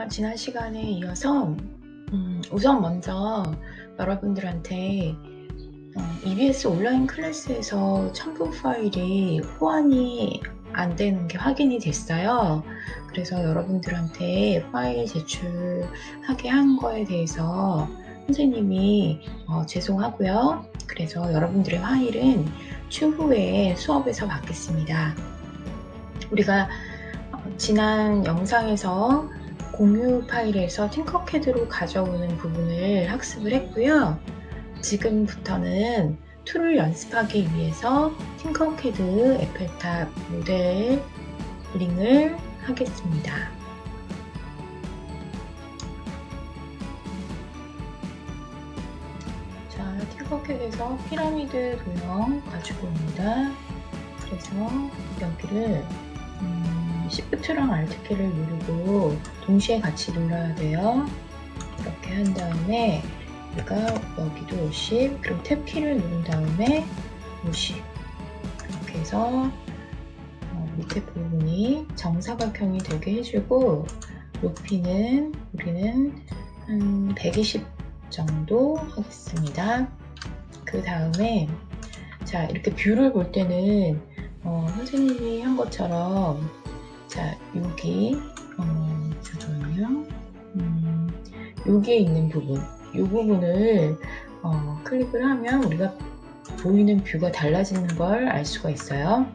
지난 시간에 이어서 우선 먼저 여러분들한테 EBS 온라인 클래스에서 첨부 파일이 호환이 안 되는 게 확인이 됐어요. 그래서 여러분들한테 파일 제출하게 한 거에 대해서 선생님이 죄송하고요. 그래서 여러분들의 파일은 추후에 수업에서 받겠습니다. 우리가 지난 영상에서 공유 파일에서 팅커캐드로 가져오는 부분을 학습을 했고요. 지금부터는 툴을 연습하기 위해서 팅커캐드 에펠탑 모델링을 하겠습니다. 자, 팅커캐드에서 피라미드 도형 가지고 옵니다. 그래서 여기를 Shift랑 Alt키를 누르고 동시에 같이 눌러야 돼요. 이렇게 한 다음에 우리가 여기도 50, 그리고 탭키를 누른 다음에 50 이렇게 해서 밑에 부분이 정사각형이 되게 해주고 높이는 우리는 한 120 정도 하겠습니다. 그 다음에 자, 이렇게 뷰를 볼 때는 선생님이 한 것처럼 자, 여기 잠깐만요. 여기에 있는 부분, 이 부분을 클릭을 하면 우리가 보이는 뷰가 달라지는 걸 알 수가 있어요.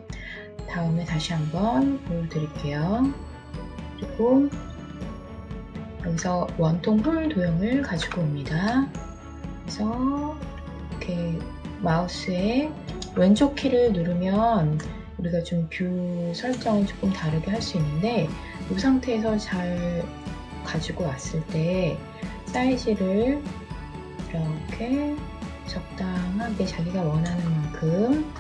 다음에 다시 한번 보여드릴게요. 그리고 여기서 원통 홀 도형을 가지고 옵니다. 그래서 이렇게 마우스에 왼쪽 키를 누르면 우리가 좀 뷰 설정을 조금 다르게 할 수 있는데 이 상태에서 잘 가지고 왔을 때 사이즈를 이렇게 적당하게 자기가 원하는 만큼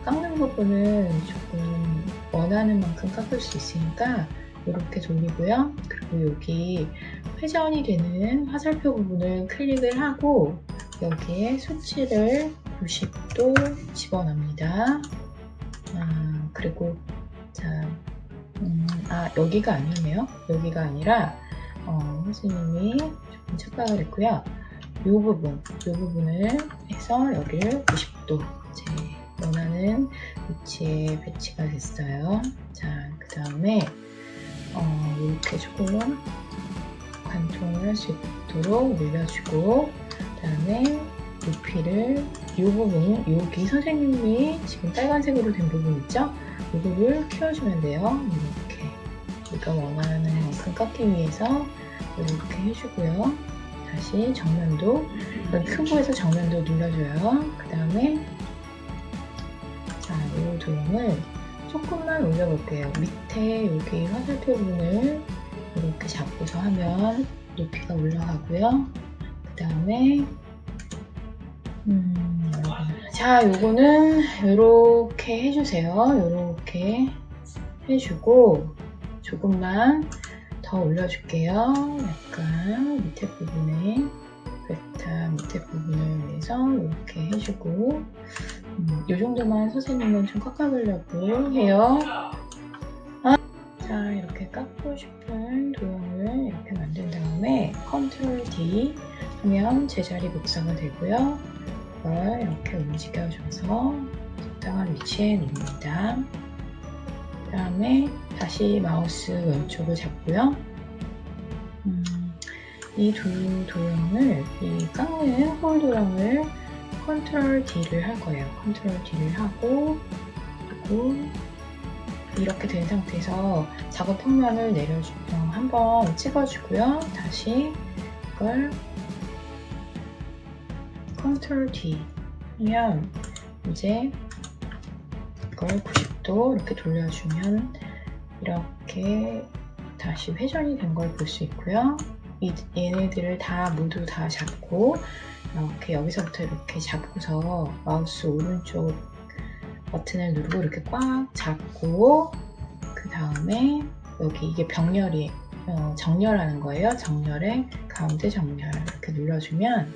깎는 부분은 조금 원하는 만큼 깎을 수 있으니까 이렇게 돌리고요. 그리고 여기 회전이 되는 화살표 부분을 클릭을 하고 여기에 수치를 90도 집어넣습니다. 그리고 자, 여기가 아니네요. 여기가 아니라 선생님이 조금 착각을 했고요. 이 부분을 해서 여기를 90도 제 원하는 위치에 배치가 됐어요. 자, 그 다음에 이렇게 조금 관통을 할 수 있도록 늘려주고 그 다음에 높이를 이 부분, 여기 선생님이 지금 빨간색으로 된 부분 있죠? 이거를 키워주면 돼요. 이렇게 우리가 원하는 만큼 깎기 위해서 이렇게 해주고요. 다시 정면도, 큰 거에서 정면도 눌러줘요. 그 다음에 자, 이 도형을 조금만 올려볼게요. 밑에 여기 화살표 부분을 이렇게 잡고서 하면 높이가 올라가고요. 그 다음에 자, 요거는 이렇게 해주세요. 이렇게 해주고 조금만 더 올려줄게요. 약간 밑에 부분에 베타 밑에 부분을 위해서 이렇게 해주고 이 정도만 선생님은 좀 깎아보려고 해요. 자, 이렇게 깎고 싶은 도형을 이렇게 만든 다음에 Ctrl D 하면 제자리 복사가 되고요. 이걸 이렇게 움직여줘서 적당한 위치에 놓습니다. 그 다음에 다시 마우스 왼쪽을 잡고요. 이 두 도형을, 이 깎는 홀 도형을 Ctrl D를 할 거예요. Ctrl D를 하고, 그리고 이렇게 된 상태에서 작업 평면을 한번 찍어주고요. 다시 이걸 Ctrl D 하면 이제 이걸 90도 이렇게 돌려주면 이렇게 다시 회전이 된 걸 볼 수 있고요. 얘네들을 모두 다 잡고 이렇게 여기서부터 이렇게 잡고서 마우스 오른쪽 버튼을 누르고 이렇게 꽉 잡고 그 다음에 여기 이게 병렬이 정렬하는 거예요. 정렬에 가운데 정렬 이렇게 눌러주면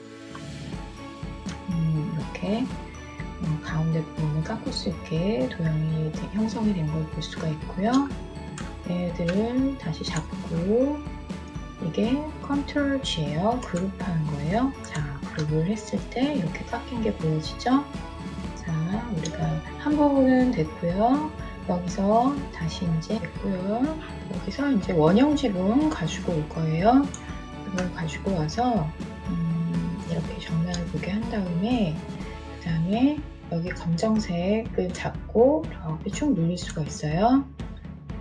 이렇게 가운데 부분을 깎을 수 있게 도형이 형성이 된 걸 볼 수가 있고요. 얘들을 다시 잡고 이게 컨트롤 G예요. 그룹하는 거예요. 자, 그룹을 했을 때 이렇게 깎인 게 보여지죠? 자, 우리가 한 부분은 됐고요. 여기서 다시 이제 됐고요. 여기서 이제 원형 지붕 가지고 올 거예요. 이걸 가지고 와서 이렇게 정면을 보게 한 다음에 그 다음에 여기 검정색을 잡고 이렇게 쭉 눌릴 수가 있어요.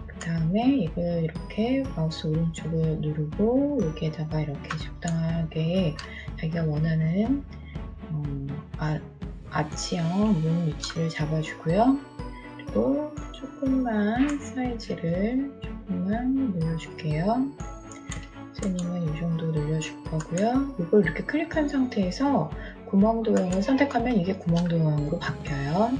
그 다음에 이걸 이렇게 마우스 오른쪽을 누르고 여기에다가 이렇게 적당하게 자기가 원하는 아치형 문 위치를 잡아주고요. 그리고 조금만 사이즈를 조금만 늘려줄게요. 선생님은 이 정도 늘려줄 거고요. 이걸 이렇게 클릭한 상태에서 구멍 도형을 선택하면 이게 구멍 도형으로 바뀌어요.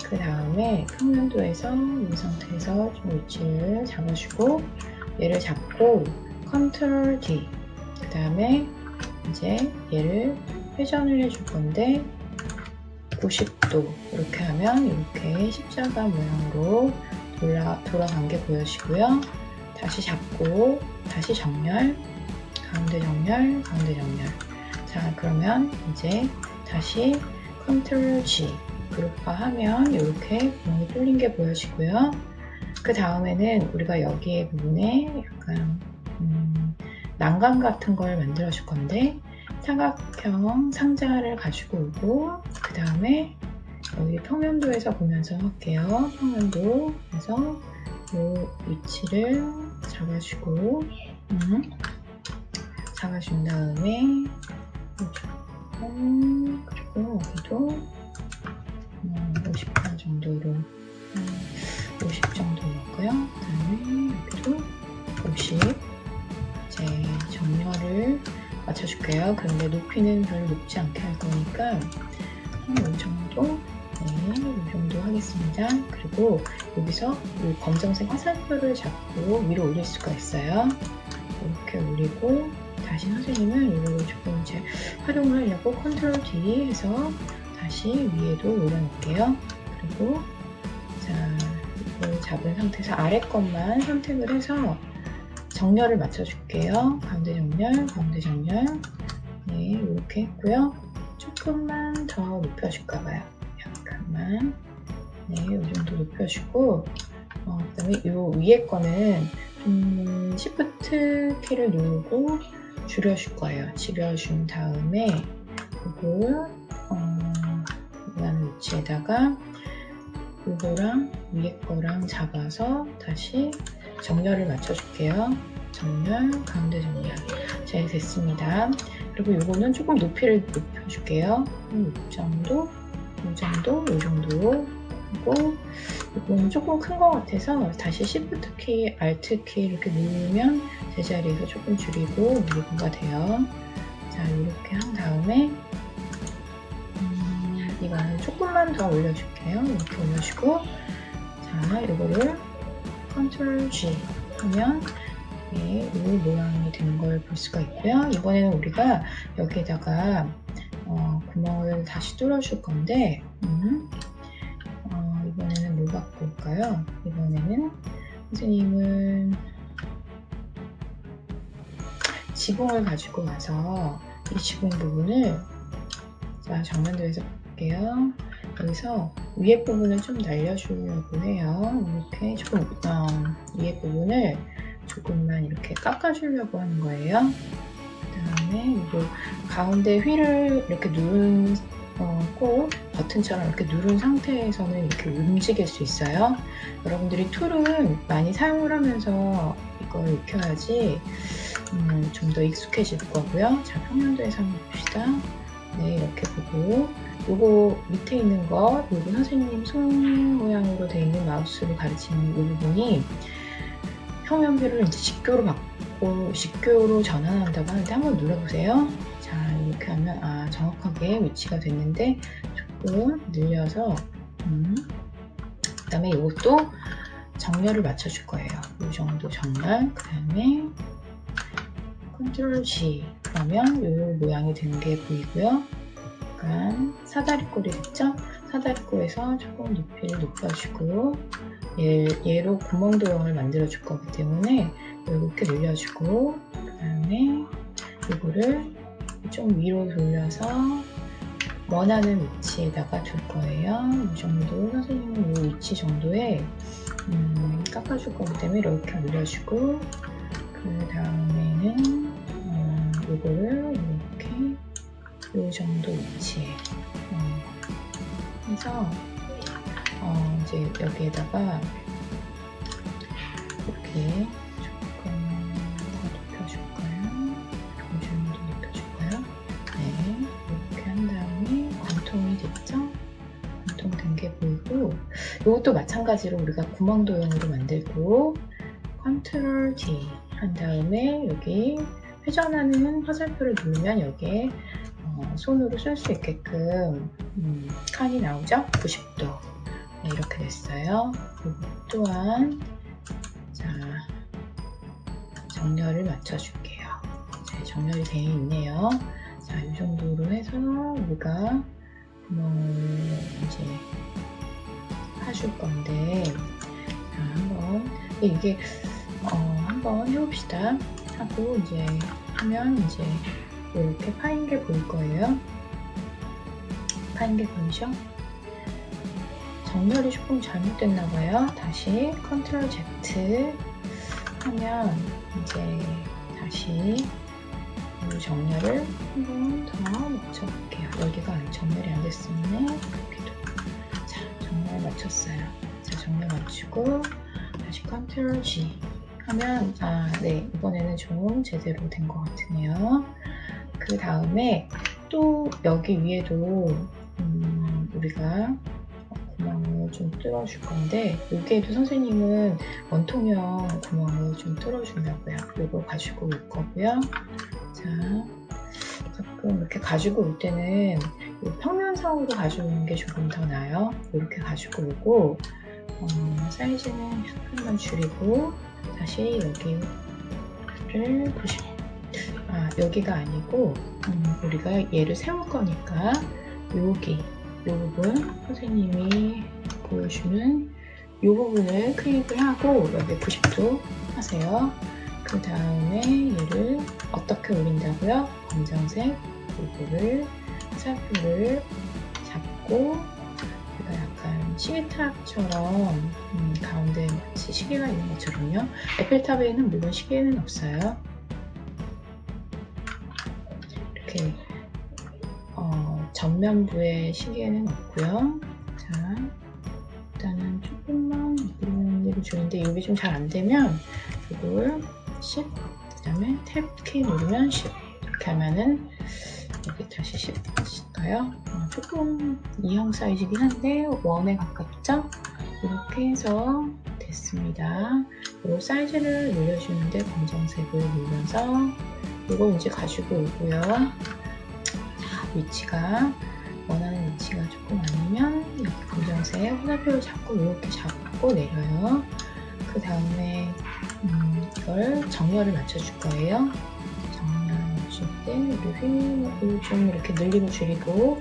그 다음에 평면도에서 이 상태에서 좀 위치를 잡아주고 얘를 잡고 컨트롤 D 그 다음에 이제 얘를 회전을 해줄 건데 90도 이렇게 하면 이렇게 십자가 모양으로 돌아간 게 보여지고요. 다시 잡고 다시 정렬, 가운데 정렬, 가운데 정렬. 자, 그러면 이제 다시 컨트롤 G 그룹화하면 이렇게 구멍이 뚫린 게 보여지고요. 그 다음에는 우리가 여기에 부분에 약간 난간 같은 걸 만들어 줄 건데 사각형 상자를 가지고 오고 그 다음에 여기 평면도에서 보면서 할게요. 평면도에서 이 위치를 잡아주고 잡아준 다음에 그리고 여기도 50번 정도로 50 정도 넣고요. 그 다음에 여기도 50 이제 정렬을 맞춰줄게요. 그런데 높이는 별로 높지 않게 할 거니까 한 이 정도 네, 이 정도 하겠습니다. 그리고 여기서 이 검정색 화살표를 잡고 위로 올릴 수가 있어요. 이렇게 올리고 다시 선생님은 이걸 조금 이제 활용을 하려고 컨트롤 D 해서 다시 위에도 올려놓을게요. 그리고 자, 이걸 잡은 상태에서 아래 것만 선택을 해서 정렬을 맞춰줄게요. 가운데 정렬, 가운데 정렬. 네, 이렇게 했고요. 조금만 더 높여줄까봐요. 약간만. 네, 이 정도 높여주고, 그 다음에 이 위에 거는 Shift 키를 누르고 줄여줄 거예요. 줄여준 다음에 이걸 원하는 위치에다가 이거랑 위에 거랑 잡아서 다시 정렬을 맞춰줄게요. 정렬, 가운데 정렬. 잘 됐습니다. 그리고 이거는 조금 높이를 높여줄게요. 이 정도, 이 정도, 이 정도 하고 이거는 조금 큰 것 같아서 다시 Shift 키, Alt 키 이렇게 누르면 제자리에서 조금 줄이고 밀고가 돼요. 자, 이렇게 한 다음에 이거는 조금만 더 올려줄게요. 이렇게 올려주고 자, 이거를 컨트롤 G 하면 이 모양이 되는 걸 볼 수가 있고요. 이번에는 우리가 여기에다가 구멍을 다시 뚫어줄 건데 이번에는 뭐 갖고 올까요? 이번에는 선생님은 지붕을 가지고 와서 이 지붕 부분을 자, 정면도에서 볼게요. 여기서 위에 부분을 좀 날려주려고 해요. 이렇게 조금 위에 부분을 조금만 이렇게 깎아주려고 하는 거예요. 그 다음에 이거 가운데 휠을 이렇게 누른 꼭 버튼처럼 이렇게 누른 상태에서는 이렇게 움직일 수 있어요. 여러분들이 툴은 많이 사용을 하면서 이걸 익혀야지 좀 더 익숙해질 거고요. 자, 평면도에서 한번 봅시다. 네, 이렇게 보고 요거 밑에 있는 거, 요거 선생님 손 모양으로 되어 있는 마우스로 가르치는 이 부분이 평면뷰를 이제 직교로 바꾸고 직교로 전환한다고 하는데 한번 눌러보세요. 자, 이렇게 하면 정확하게 위치가 됐는데 조금 늘려서 그 다음에 이것도 정렬을 맞춰줄 거예요. 이 정도 정렬. 그 다음에 컨트롤 G 그러면 이 모양이 되는 게 보이고요. 약간 사다리꼴이 됐죠? 사다리꼴에서 조금 높이를 높여주고 얘로 구멍 도형을 만들어 줄 거기 때문에 이렇게 늘려주고 그 다음에 이거를 좀 위로 돌려서 원하는 위치에다가 둘 거예요. 이 정도 선생님은 이 위치 정도에 깎아줄 거기 때문에 이렇게 올려주고 그 다음에는 이거를 이렇게 이 정도 위치에 해서 이제 여기에다가 이렇게 조금 더 높여줄까요? 이 정도 높여줄까요? 네, 이렇게 한 다음에 관통이 됐죠? 관통된 게 보이고 이것도 마찬가지로 우리가 구멍 도형으로 만들고 컨트롤 D 한 다음에 여기 회전하는 화살표를 누르면 여기에 손으로 쓸 수 있게끔 칸이 나오죠? 90도. 네, 이렇게 됐어요. 그리고 또한 자 정렬을 맞춰줄게요. 자, 정렬이 되어 있네요. 자, 이 정도로 해서 우리가 구멍을 이제 파줄 건데 자, 한번 이게 한번 해봅시다. 하고 이제 하면 이제 이렇게 파인 게 보일 거예요. 파인 게 보이죠? 정렬이 조금 잘못됐나 봐요. 다시 컨트롤 Z 하면 이제 다시 이 정렬을 한 번 더 맞춰볼게요. 여기가 정렬이 안 됐었네. 여기도. 자, 정렬 맞췄어요. 자, 정렬 맞추고 다시 컨트롤 G 하면 네, 이번에는 좀 제대로 된 것 같으네요. 그 다음에 또 여기 위에도 우리가 구멍을 좀 뚫어줄 건데 여기에도 선생님은 원통형 구멍을 좀 뚫어준다고요. 이거 가지고 올 거고요. 자, 가끔 이렇게 가지고 올 때는 평면상으로 가지고 오는 게 조금 더 나아요. 이렇게 가지고 오고 사이즈는 약간만 줄이고 다시 여기를 보시면 여기가 아니고 우리가 얘를 세울 거니까 여기 이 부분 선생님이 보여주는 이 부분을 클릭을 하고 여기 90도 하세요. 그 다음에 얘를 어떻게 올린다고요? 검정색 이거를 화살표를 잡고 우리가 약간 시계탑처럼 가운데 마치 시계가 있는 것처럼요. 에펠탑에는 물론 시계는 없어요. 이렇게 전면부에 시계는 없고요. 자, 일단은 조금만 이런 줄인데 이게 좀 잘 안 되면 이걸 Shift, 그 다음에 탭 키 누르면 Shift 이렇게 하면은 여기 다시 Shift 하실까요? 조금 2형 사이즈긴 한데 1에 가깝죠? 이렇게 해서 됐습니다. 이 사이즈를 늘려주는데 검정색을 눌러서 이걸 이제 가지고 오고요. 위치가 원하는 위치가 조금 아니면 여기 검정색 화살표를 잡고 이렇게 잡고 내려요. 그 다음에 이걸 정렬을 맞춰줄 거예요. 정렬 맞출 때 우리 좀 이렇게 늘리고 줄이고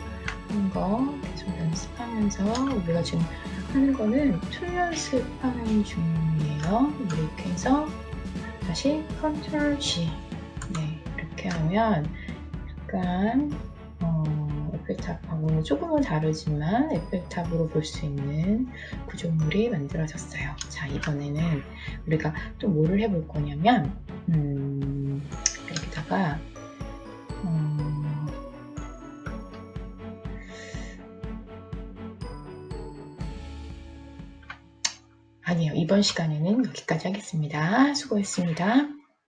하는 거 계속 연습하면서 우리가 지금 하는 거는 툴 연습하는 중이에요. 이렇게 해서 다시 컨트롤 G 네, 이렇게 하면 약간 에펠탑하고는 조금은 다르지만 에펠탑으로 볼 수 있는 구조물이 만들어졌어요. 자, 이번에는 우리가 또 뭐를 해볼 거냐면 여기다가 아니에요. 이번 시간에는 여기까지 하겠습니다. 수고했습니다.